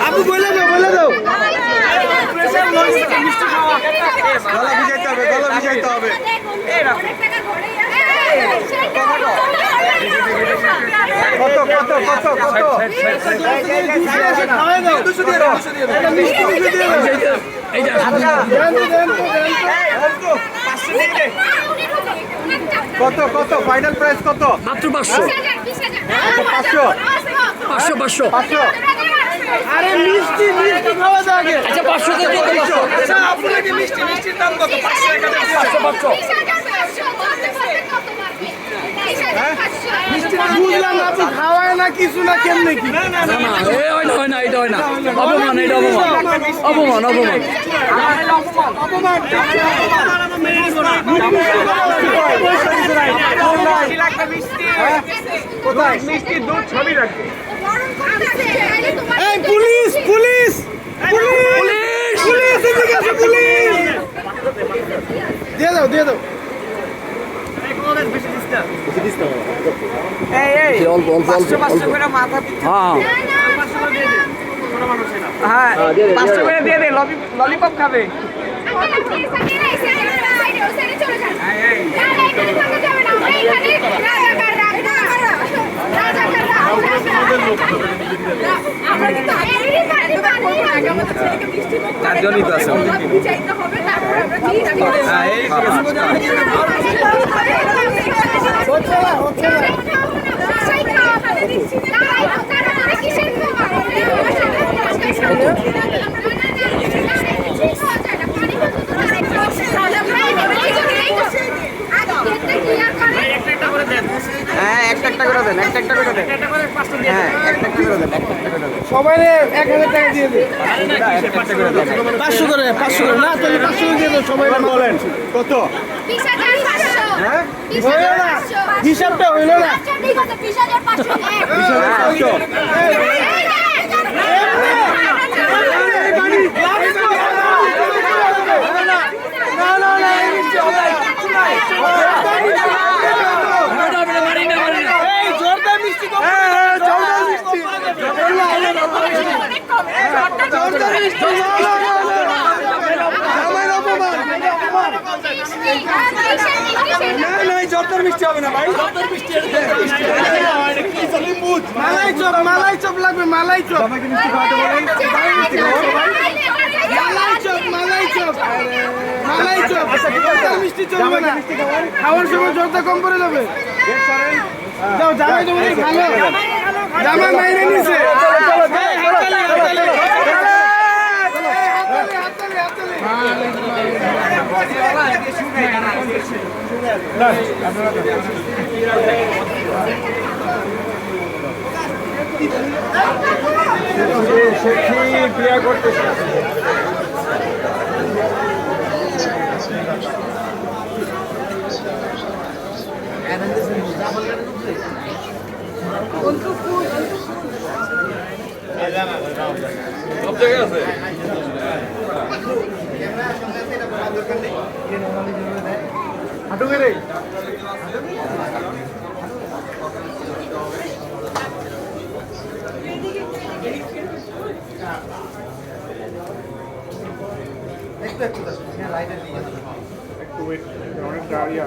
আপু বলে দাও গলা ভিজাইতে হবে কত ফাইনাল প্রাইস কত? মাত্র 500 আরে মিষ্টি খাওয়া যায় আগে। আচ্ছা 500 দিয়ে দিন। আচ্ছা আপনাকে মিষ্টির দাম কত? 500 বুঝলাম না, আপনি খাওয়ায় না কিছু না কেমনে কি? না হয় না এটা হয় না অপমান কোথায় মিষ্টি দুধ সবই রাখবে। এই পুলিশ এদিকে আসো, পুলিশ দিয়ে দাও অল্প হ্যাঁ 500 করে দিয়ে দে, ললিপপ খাবে। চারজনই তো আছে। হ্যাঁ একটা করে দেন। হ্যাঁ একটা করে দেন। সবাই 1000 টাকা দিয়ে দে। 500 করে না, তাহলে 500 দিয়ে দাও সবাই। বলেন কত? 20,500 হ্যাঁ হইল না, হিসাবটা হইল না। আচ্ছা ঠিক আছে 20,500 জর্দার মিষ্টি হবে না ভাই, মালাই চপ লাগবে, মালাই চপ। সবাইকে মিষ্টি খাওয়াতে বলেন। মালাই চপ জর্দার মিষ্টি চলবে না, খাওয়ার সময় জর্দা কম করে যাবে। যাও জামাই তো মনে ভালো, জামাই মাইনে নিছে। বিয়া করতেছে সব জায়গায় আছে। হাঁটু মেরে একটু অনেক দাঁড়িয়ে